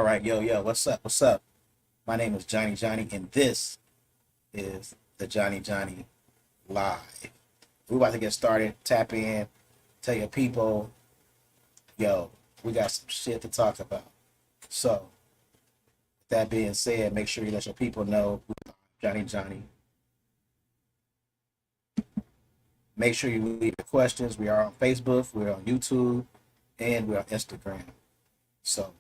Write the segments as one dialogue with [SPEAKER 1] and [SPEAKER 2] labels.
[SPEAKER 1] All right, yo, what's up? What's up? My name is Johnny, and this is the Johnny Live. We're about to get started. Tap in, tell your people, yo, we got some shit to talk about. So, with that being said, make sure you let your people know who Johnny. Make sure you leave your questions. We are on Facebook, we're on YouTube, and we're on Instagram. So,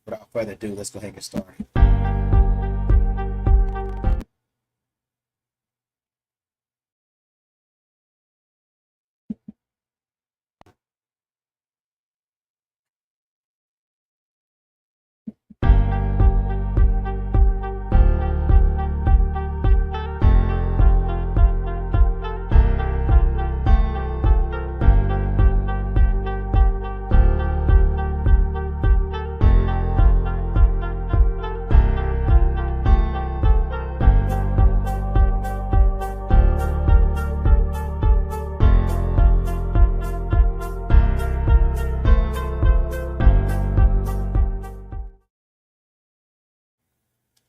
[SPEAKER 1] without further ado, let's go ahead and get started.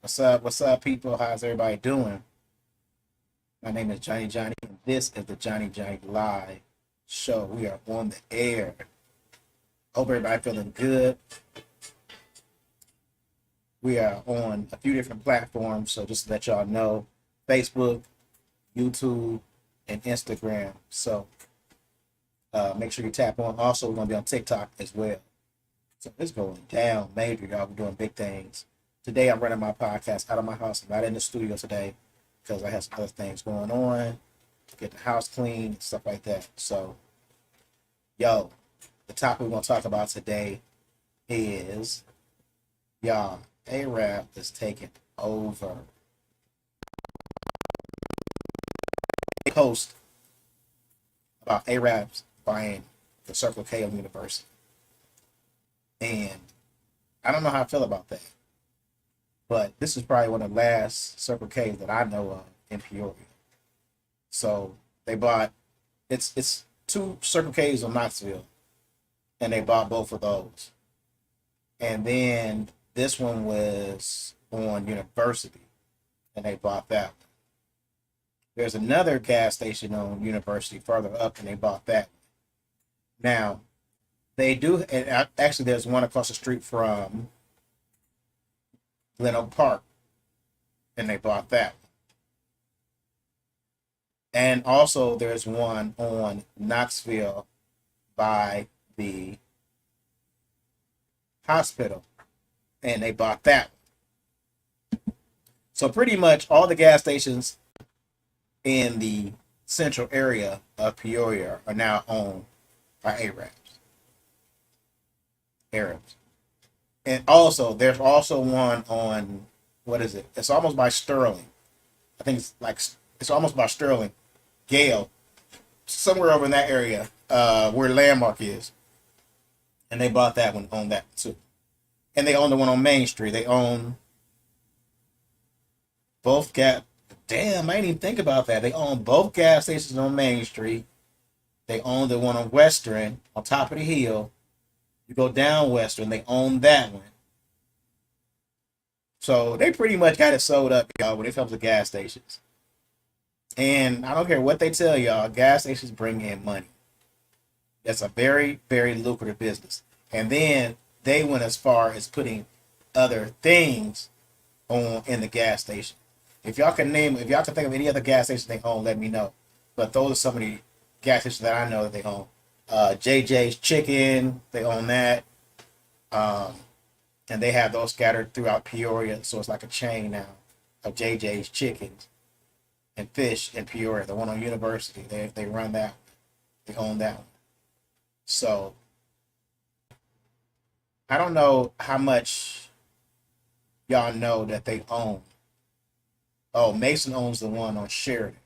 [SPEAKER 1] What's up? What's up, people? How's everybody doing? My name is Johnny, and this is the Johnny Live show. We are on the air. Hope everybody feeling good. We are on a few different platforms, so just to let y'all know, Facebook, YouTube, and Instagram. So make sure you tap on. Also, we're gonna be on TikTok as well. So it's going down major, y'all. We're doing big things. Today I'm running my podcast out of my house. I'm not in the studio today because I have some other things going on to get the house clean and stuff like that. So, yo, the topic we're gonna talk about today is, y'all, Arab is taking over. A post about Arabs buying the Circle K of University, and I don't know how I feel about that. But this is probably one of the last Circle K's that I know of in Peoria. So they bought it's two Circle K's on Knoxville, and they bought both of those. And then this one was on University, and they bought that one. There's another gas station on University further up, and they bought that one. Now they do, and actually there's one across the street from Glen Oak Park, and they bought that one. And also there's one on Knoxville by the hospital, and they bought that one. So pretty much all the gas stations in the central area of Peoria are now owned by Arabs. And also, there's also one on, what is it? It's almost by Sterling. I think it's almost by Sterling, Gale, somewhere over in that area, where Landmark is. And they bought that one, own that too. And they own the one on Main Street. They own both gas. Damn, I didn't even think about that. They own both gas stations on Main Street. They own the one on Western on top of the hill. You go down Western, they own that one. So they pretty much got it sold up, y'all, when it comes to gas stations. And I don't care what they tell y'all, gas stations bring in money. That's a very, very lucrative business. And then they went as far as putting other things on in the gas station. If y'all can think of any other gas station they own, let me know. But those are some of the gas stations that I know that they own. JJ's Chicken, they own that. And they have those scattered throughout Peoria, so it's like a chain now of JJ's Chickens and Fish in Peoria. The one on University, they run that, they own that one. So I don't know how much y'all know that they own. Oh, Mason owns the one on Sheridan,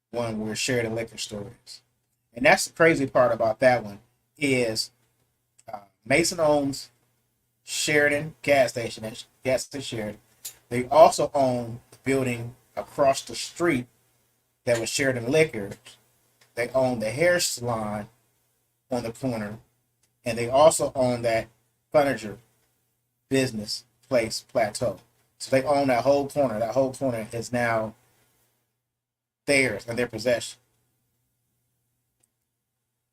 [SPEAKER 1] one where Sheridan Liquor Store is. And that's the crazy part about that one is Mason owns Sheridan gas station, gas station Sheridan. They also own the building across the street that was Sheridan Liquors. They own the hair salon on the corner, and they also own that furniture business place plateau. So they own that whole corner. That whole corner is now theirs and their possession.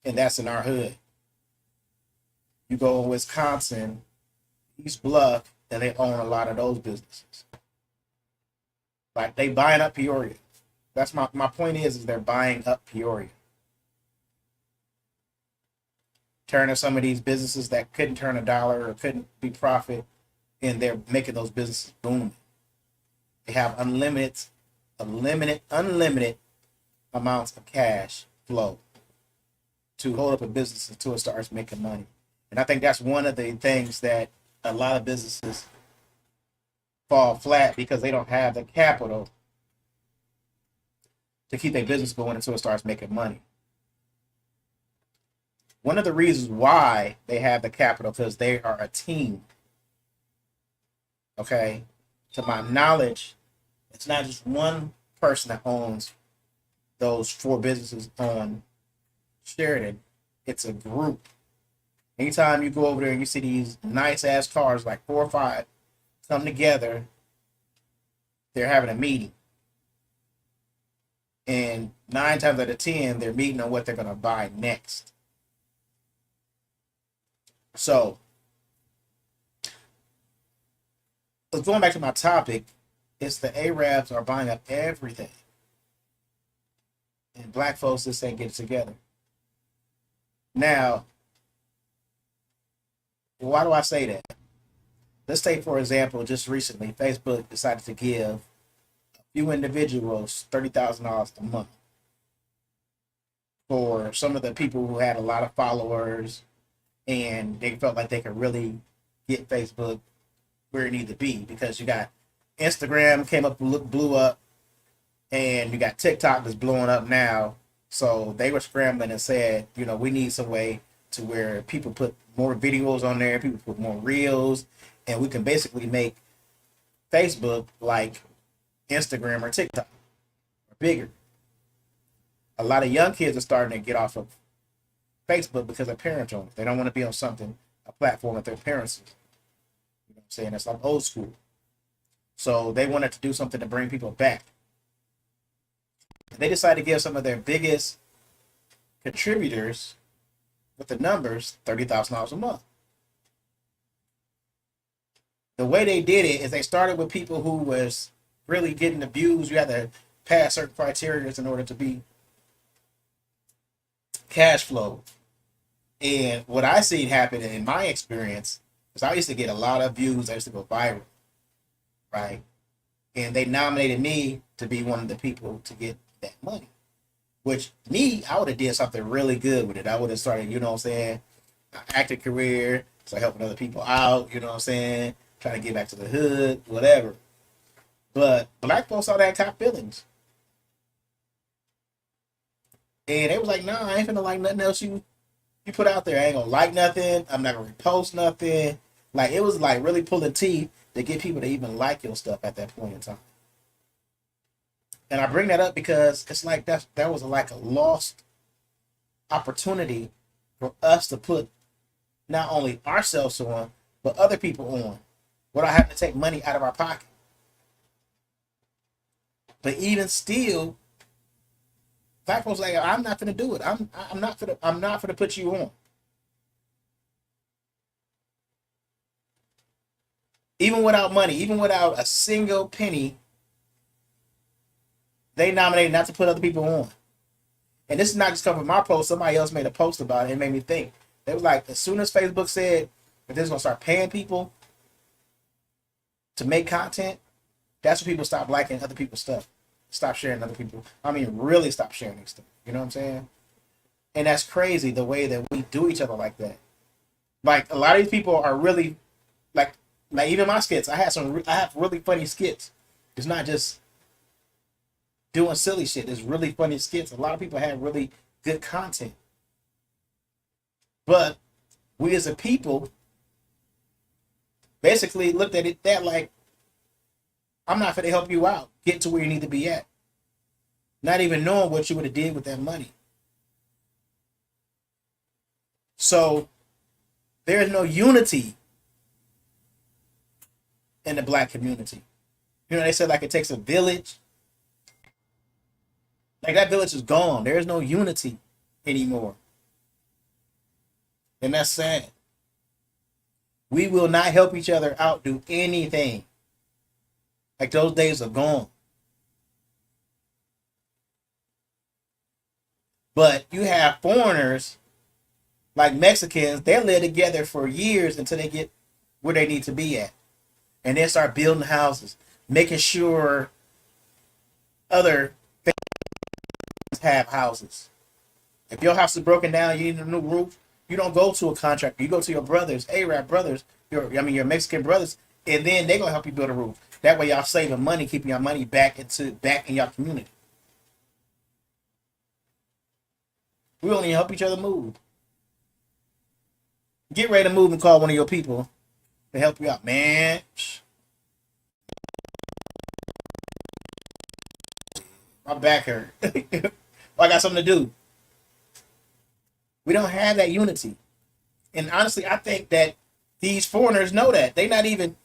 [SPEAKER 1] And that's in our hood. You go in Wisconsin, East Bluff, and they own a lot of those businesses. Like they buying up Peoria. That's my point is they're buying up Peoria. Turning some of these businesses that couldn't turn a dollar or couldn't be profit, and they're making those businesses boom. They have unlimited amounts of cash flow to hold up a business until it starts making money. And I think that's one of the things that a lot of businesses fall flat because they don't have the capital to keep their business going until it starts making money. One of the reasons why they have the capital because they are a team. Okay, to my knowledge, it's not just one person that owns those 4 businesses on Sheridan. It's a group. Anytime you go over there and you see these nice ass cars, like 4 or 5, come together, they're having a meeting. And 9 times out of 10, they're meeting on what they're going to buy next. So, going back to my topic, it's the Arabs are buying up everything. And black folks just ain't get it together. Now, why do I say that? Let's take, for example, just recently, Facebook decided to give a few individuals $30,000 a month for some of the people who had a lot of followers and they felt like they could really get Facebook where it needed to be, because you got Instagram came up, blew up, and you got TikTok that's blowing up now. So they were scrambling and said, we need some way to where people put more videos on there, people put more reels, and we can basically make Facebook like Instagram or TikTok or bigger. A lot of young kids are starting to get off of Facebook because their parents own it. They don't want to be on a platform that their parents use. You know what I'm saying? That's like old school. So they wanted to do something to bring people back. They decided to give some of their biggest contributors with the numbers $30,000 a month. The way they did it is they started with people who was really getting the views. You had to pass certain criteria in order to be cash flow. And what I seen happen in my experience is I used to get a lot of views. I used to go viral, right? And they nominated me to be one of the people to get that money. Which I would have did something really good with it. I would have started, an acting career, start helping other people out, you know what I'm saying? Trying to get back to the hood, whatever. But black folks saw that and caught feelings. And they was like, nah, I ain't finna like nothing else you put out there. I ain't gonna like nothing. I'm not gonna repost nothing. Like, it was like really pulling teeth to get people to even like your stuff at that point in time. And I bring that up because it's like that was like a lost opportunity for us to put not only ourselves on, but other people on, without having to take money out of our pocket. But even still, black folks like, I'm not gonna do it. I'm not gonna put you on. Even without money, even without a single penny, they nominated not to put other people on. And this is not just coming from my post. Somebody else made a post about it and made me think. They was like, as soon as Facebook said that they're gonna start paying people to make content, that's when people stop liking other people's stuff. Stop sharing other people. I mean, really stop sharing stuff. You know what I'm saying? And that's crazy, the way that we do each other like that. Like, a lot of these people are really like even my skits. I have really funny skits. It's not just doing silly shit. It's really funny skits. A lot of people have really good content. But we as a people basically looked at it that like, I'm not going to help you out. Get to where you need to be at. Not even knowing what you would have did with that money. So there is no unity in the black community. You know, they said like it takes a village. Like that village is gone. There is no unity anymore. And that's sad. We will not help each other out, do anything. Like those days are gone. But you have foreigners like Mexicans, they live together for years until they get where they need to be at. And then start building houses, making sure other families have houses. If your house is broken down, you need a new roof, you don't go to a contractor. You go to your brothers, Arab brothers, your Mexican brothers, and then they're gonna help you build a roof. That way y'all saving money, keeping your money back in your community. We only help each other move. Get ready to move and call one of your people to help you out, man. My back hurt. I got something to do. We don't have that unity. And honestly, I think that these foreigners know that. They're not even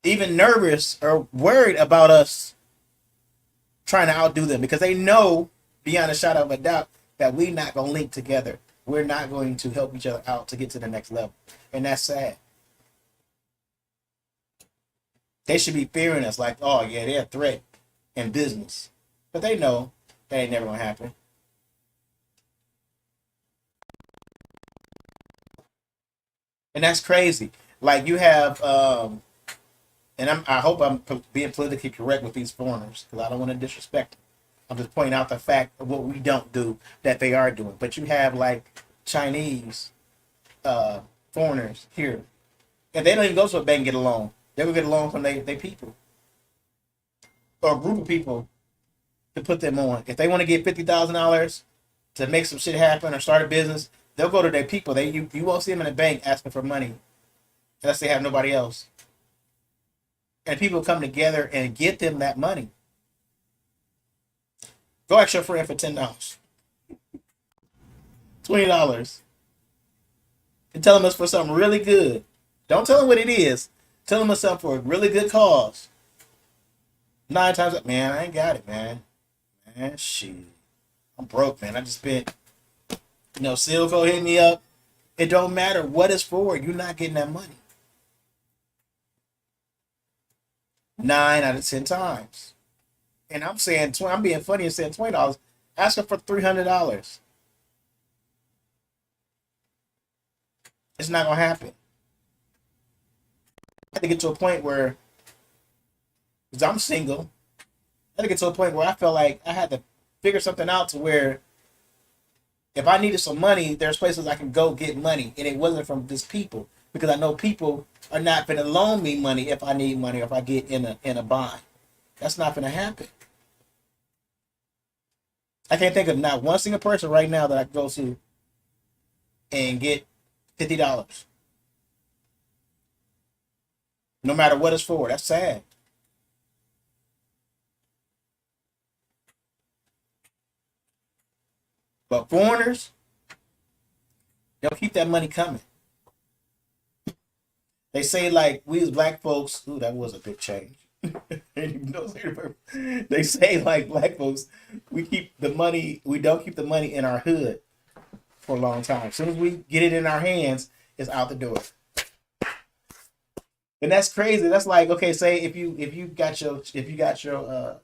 [SPEAKER 1] nervous or worried about us trying to outdo them because they know beyond a shadow of a doubt that we're not going to link together. We're not going to help each other out to get to the next level. And that's sad. They should be fearing us like, oh, yeah, they're a threat in business. But they know that ain't never going to happen. And that's crazy. Like you have, and I hope I'm being politically correct with these foreigners because I don't want to disrespect them. I'm just pointing out the fact of what we don't do that they are doing. But you have like Chinese foreigners here, and they don't even go to a bank and get a loan. They will get a loan from they people or a group of people to put them on. If they want to get $50,000 to make some shit happen or start a business, they'll go to their people. You won't see them in a bank asking for money unless they have nobody else. And people come together and get them that money. Go ask your friend for $10, $20, and tell them it's for something really good. Don't tell them what it is. Tell them it's something for a really good cause. 9 times, man, I ain't got it, man. Man, shit, I'm broke, man. I just spent, Silco hit me up. It don't matter what it's for. You're not getting that money. 9 out of 10 times. And I'm saying, I'm being funny and saying $20. Ask her for $300. It's not gonna happen. I had to get to a point where, because I'm single, I had to get to a point where I felt like I had to figure something out to where if I needed some money, there's places I can go get money, and it wasn't from just people because I know people are not gonna loan me money if I need money or if I get in a bind. That's not gonna happen. I can't think of not one single person right now that I can go to and get $50. No matter what it's for. That's sad. But foreigners, they'll keep that money coming. They say like we as black folks, ooh, that was a big change. They say like black folks, we don't keep the money in our hood for a long time. As soon as we get it in our hands, it's out the door. And that's crazy. That's like, okay, say if you got your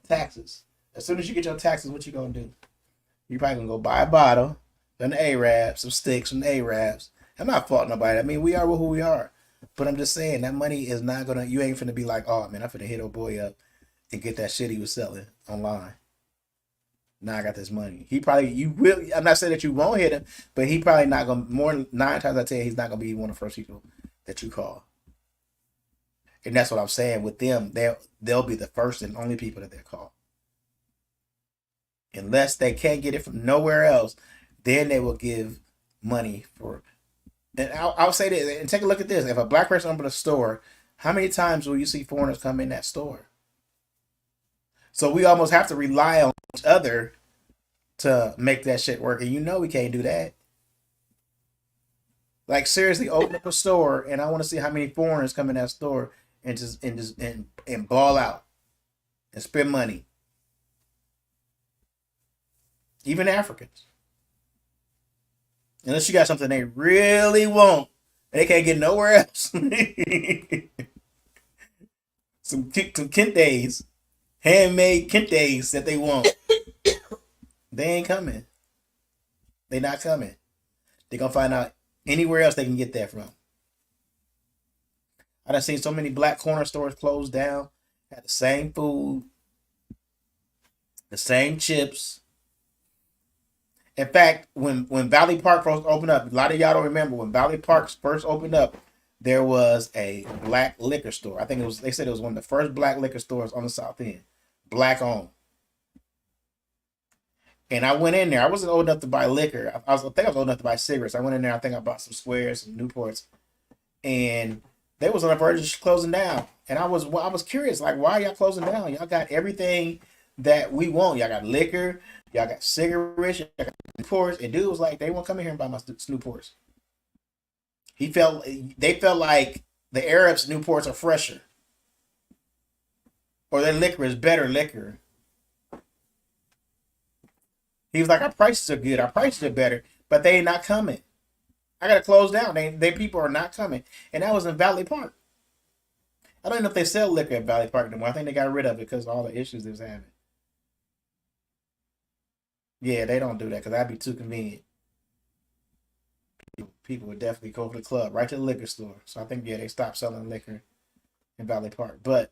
[SPEAKER 1] taxes, as soon as you get your taxes, what you gonna do? You probably gonna go buy a bottle, an Arab, some sticks from the Arabs. I'm not faulting nobody. I mean, we are who we are. But I'm just saying that money is not gonna. You ain't finna be like, oh man, I'm finna hit old boy up and get that shit he was selling online. Now I got this money. He probably you will. I'm not saying that you won't hit him, but he probably not gonna. More than 9 times I tell you, he's not gonna be one of the first people that you call. And that's what I'm saying with them. They'll be the first and only people that they call. Unless they can't get it from nowhere else, then they will give money for. And I'll say this and take a look at this. If a black person opens a store, how many times will you see foreigners come in that store? So we almost have to rely on each other to make that shit work. And we can't do that. Like seriously, open up a store, and I want to see how many foreigners come in that store and ball out and spend money. Even Africans, unless you got something they really want, and they can't get nowhere else. some kente's, handmade kente's that they want. They ain't coming. They not coming. They gonna find out anywhere else they can get that from. I done seen so many black corner stores closed down. Had the same food, the same chips. In fact, when Valley Park first opened up, a lot of y'all don't remember when Valley Park first opened up. There was a black liquor store. I think it was. They said it was one of the first black liquor stores on the South End, black owned. And I went in there. I wasn't old enough to buy liquor. I think I was old enough to buy cigarettes. I went in there. I think I bought some squares, some Newports, and they was on the verge of closing down. And I was curious, like, why y'all closing down? Y'all got everything that we want. Y'all got liquor. Y'all got cigarettes. Y'all got Newports. And dude was like, they won't come in here and buy my Newports. They felt like the Arabs' Newports are fresher, or their liquor is better liquor. He was like, our prices are good, our prices are better, but they ain't not coming. I gotta close down. They people are not coming, and that was in Valley Park. I don't know if they sell liquor at Valley Park anymore. I think they got rid of it because of all the issues they was having. Yeah, they don't do that because that'd be too convenient. People would definitely go to the club, right to the liquor store. So I think yeah, they stopped selling liquor in Valley Park. But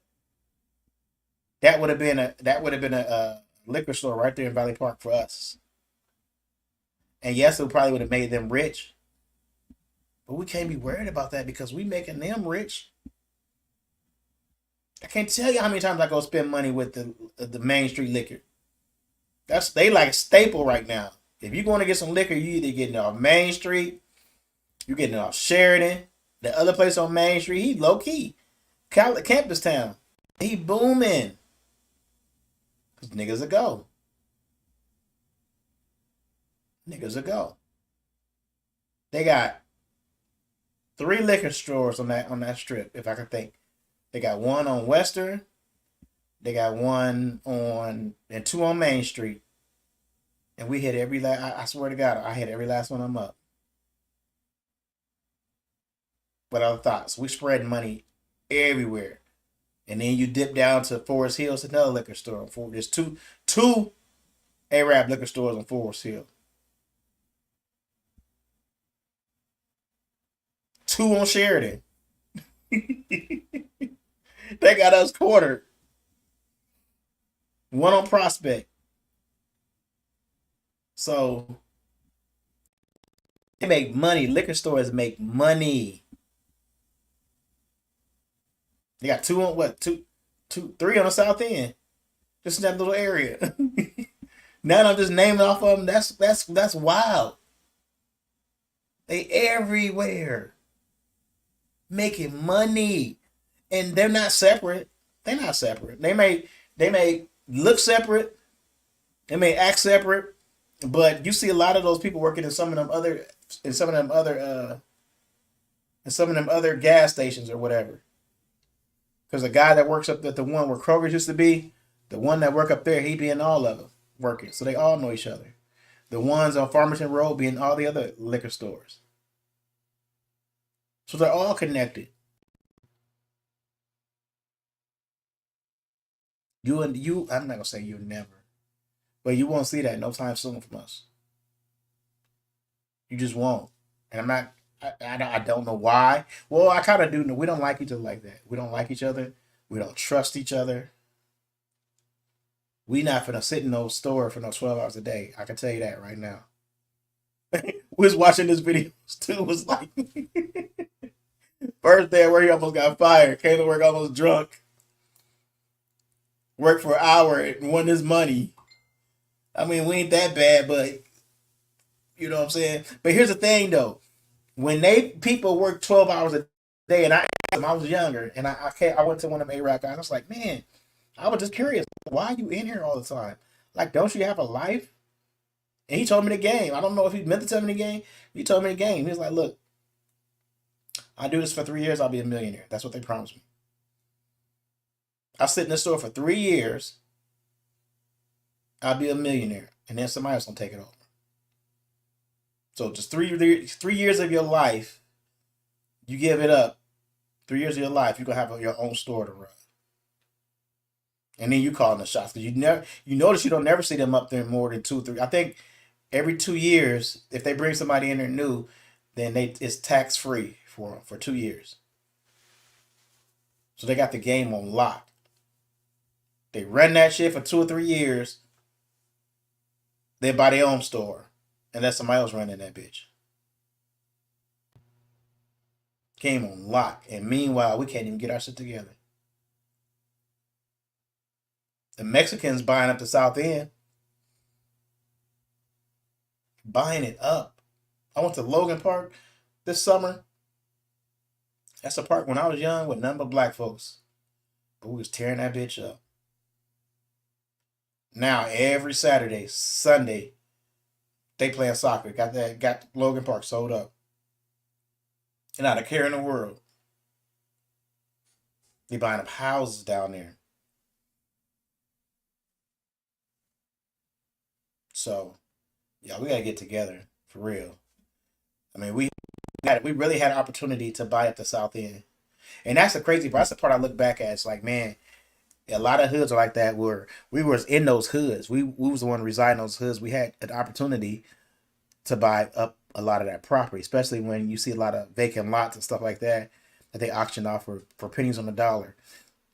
[SPEAKER 1] that would have been a liquor store right there in Valley Park for us. And yes, it probably would have made them rich. But we can't be worried about that because we making them rich. I can't tell you how many times I go spend money with the Main Street liquor. They like a staple right now. If you're going to get some liquor, you either getting it off Main Street, you getting it off Sheridan, the other place on Main Street. He low key, Campus Town. He booming. Cause niggas will go. Niggas will go. They got 3 liquor stores on that strip, if I can think. They got one on Western. They got one on and 2 on Main Street. And we hit every last. I swear to God, I hit every last one of them up. But other thoughts, we spread money everywhere. And then you dip down to Forest Hills, another liquor store. There's two Arab liquor stores on Forest Hill. 2 on Sheridan. They got us quartered. 1 on Prospect. So they make money. Liquor stores make money. They got 2 on what? 3 on the South End. Just in that little area. Now I'm just naming off of them. That's wild. They everywhere making money, and they're not separate. They're not separate. They may look separate. They may act separate, but you see a lot of those people working in some of them other gas stations or whatever. Because the guy that works up at the one where Kroger's used to be, the one that work up there, he be in all of them working. So they all know each other. The ones on Farmington Road be in all the other liquor stores. So they're all connected. I'm not gonna say you never, but you won't see that no time soon from us. You just won't. And I'm not. I don't know why. Well, I kind of do know. We don't like each other like that. We don't like each other. We don't trust each other. We not finna sit in no store for no 12 hours a day. I can tell you that right now. We was watching this video. Stu was like, first day where he almost got fired. Came to work almost drunk. Worked for an hour and won his money. I mean, we ain't that bad, but you know what I'm saying? But here's the thing though. When people work 12 hours a day, and I was younger, and I went to one of them A-Rap guys. I was like, man, I was just curious. Why are you in here all the time? Like, don't you have a life? And he told me the game. I don't know if he meant to tell me the game. He told me the game. He was like, look, I do this for 3 years, I'll be a millionaire. That's what they promised me. I sit in the store for 3 years, I'll be a millionaire, and then somebody else gonna take it over. So just 3 years of your life, you give it up. 3 years of your life, you're gonna have your own store to run, and then you calling the shots because you notice you don't never see them up there more than 2 3. I think every 2 years, if they bring somebody in there new, then it's tax free for 2 years. So they got the game on lock. They run that shit for 2 or 3 years. They buy their own store, and let somebody else running that bitch. Game on lock. And meanwhile, we can't even get our shit together. The Mexicans buying up the South End, buying it up. I went to Logan Park this summer. That's a park when I was young with none but black folks. But we was tearing that bitch up. Now every Saturday, Sunday, they playing soccer. Got Logan Park sold up. And not a care in the world. They buying up houses down there. So yeah, we gotta get together for real. I mean, we really had an opportunity to buy up the South End, and that's the crazy part. That's the part I look back at. It's like, man, a lot of hoods are like that. Where we was in those hoods. We was the one residing in those hoods. We had an opportunity to buy up a lot of that property, especially when you see a lot of vacant lots and stuff like that that they auction off for pennies on the dollar.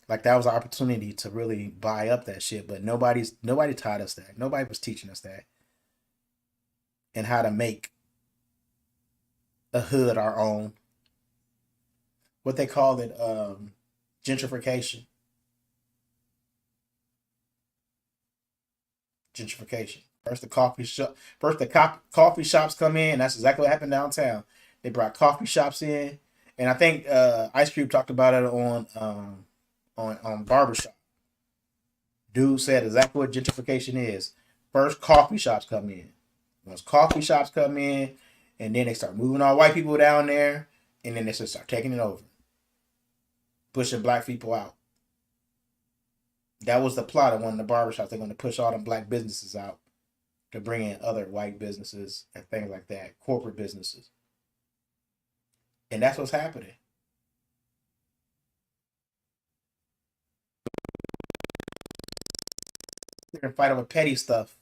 [SPEAKER 1] Like that was an opportunity to really buy up that shit, but nobody taught us that. Nobody was teaching us that and how to make a hood our own. What they call it, gentrification. Gentrification. First the coffee shops come in. That's exactly what happened downtown. They brought coffee shops in, and I think Ice Cube talked about it on Barbershop. Dude said exactly what gentrification is. First, coffee shops come in. Once coffee shops come in, and then they start moving all white people down there, and then they just start taking it over, pushing black people out. That was the plot of one of the barbershops. They're going to push all them black businesses out to bring in other white businesses and things like that, corporate businesses. And that's what's happening. They're fighting with petty stuff.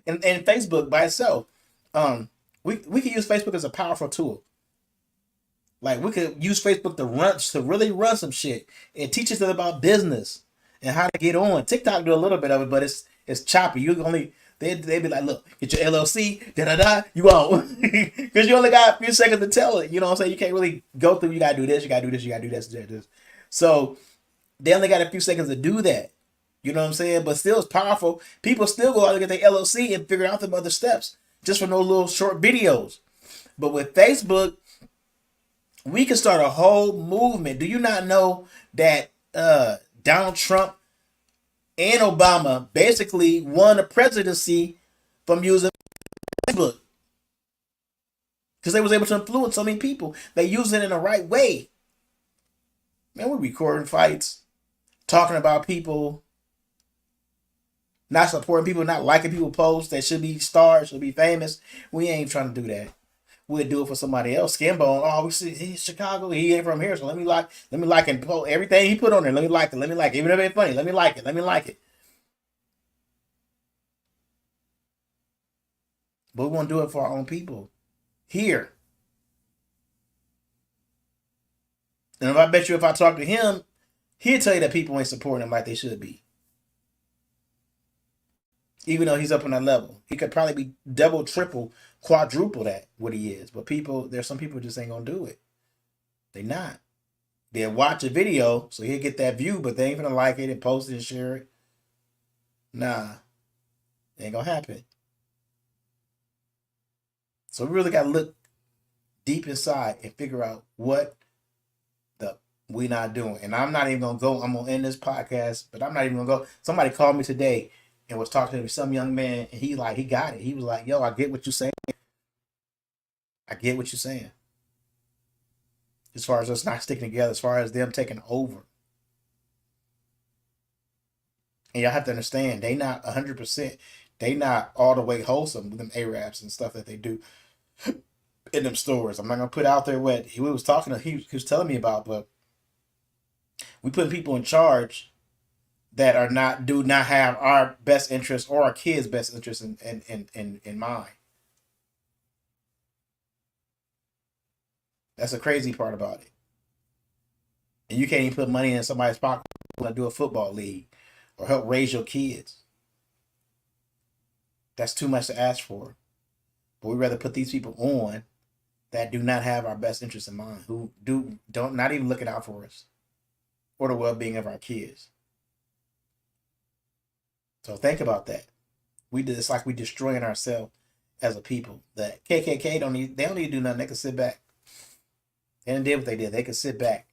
[SPEAKER 1] And Facebook by itself, um, we could use Facebook as a powerful tool. Like we could use Facebook to really run some shit and teach us about business and how to get on. TikTok do a little bit of it, but it's choppy. You only they be like, look, get your LLC, da da da, you on, because you only got a few seconds to tell it. You know what I'm saying? You can't really go through. You gotta do this. You gotta do this. You gotta do this. So they only got a few seconds to do that. You know what I'm saying? But still, it's powerful. People still go out and get their LLC and figure out the other steps just from those little short videos. But with Facebook, we can start a whole movement. Do you not know that Donald Trump and Obama basically won the presidency from using Facebook because they was able to influence so many people? They use it in the right way. Man, we're recording fights, talking about people, not supporting people, not liking people posts that should be stars, should be famous. We ain't trying to do that. We'll do it for somebody else. Skinbone, oh, we see he's Chicago. He ain't from here, so let me like and post everything he put on there. Let me like it. Even if it's funny, let me like it. But we want to do it for our own people here. And if I bet you, if I talk to him, he'll tell you that people ain't supporting him like they should be. Even though he's up on that level, he could probably be double, triple, quadruple that what he is. But there's some people just ain't gonna do it. They not. They'll watch a video, so he'll get that view, but they ain't gonna like it and post it and share it. Nah, ain't gonna happen. So we really gotta look deep inside and figure out what the we not doing. And I'm not even gonna go. I'm gonna end this podcast, but I'm not even gonna go. Somebody called me today and was talking to me, some young man, and he got it. He was like, "Yo, I get what you're saying. I get what you're saying." as far as us not sticking together, as far as them taking over. And y'all have to understand, they not 100%. They not all the way wholesome with them Arabs and stuff that they do in them stores. I'm not gonna put out there what he was talking. He was telling me about, but we put people in charge that are not do not have our best interest or our kids' best interest in mind. That's the crazy part about it. And you can't even put money in somebody's pocket to do a football league or help raise your kids. That's too much to ask for. But we rather put these people on that do not have our best interests in mind, who don't not even looking out for us or the well being of our kids. So think about that. It's like we destroying ourselves as a people. The KKK they don't need to do nothing. They can sit back. They didn't do what they did. They could sit back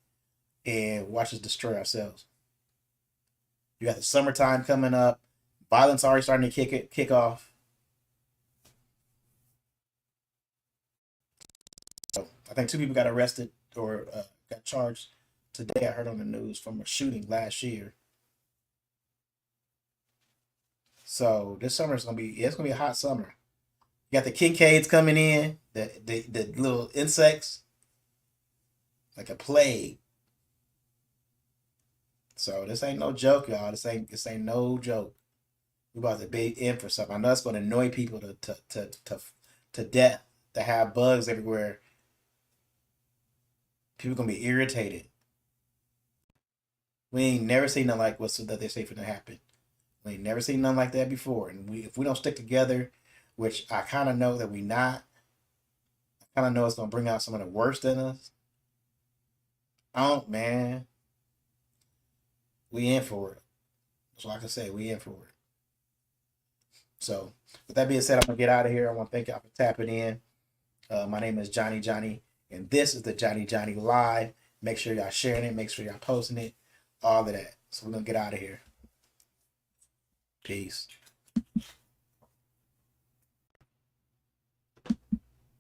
[SPEAKER 1] and watch us destroy ourselves. You got the summertime coming up. Violence already starting to kick off. So I think 2 people got arrested or got charged today. I heard on the news from a shooting last year. So this summer is it's gonna be a hot summer. You got the Kincaids coming in, the little insects, like a plague. So this ain't no joke, y'all. This ain't no joke. We about to be in for something. I know it's gonna annoy people to death to have bugs everywhere. People gonna be irritated. We ain't never seen nothing like what's that they say for to happen. We ain't never seen nothing like that before. And if we don't stick together, which I kind of know that we not, I kind of know it's gonna bring out some of the worst in us. I don't, man. We in for it. That's all I can say. We in for it. So, with that being said, I'm gonna get out of here. I want to thank y'all for tapping in. My name is Johnny Johnny, and this is the Johnny Johnny Live. Make sure y'all sharing it. Make sure y'all posting it. All of that. So we're gonna get out of here. Peace.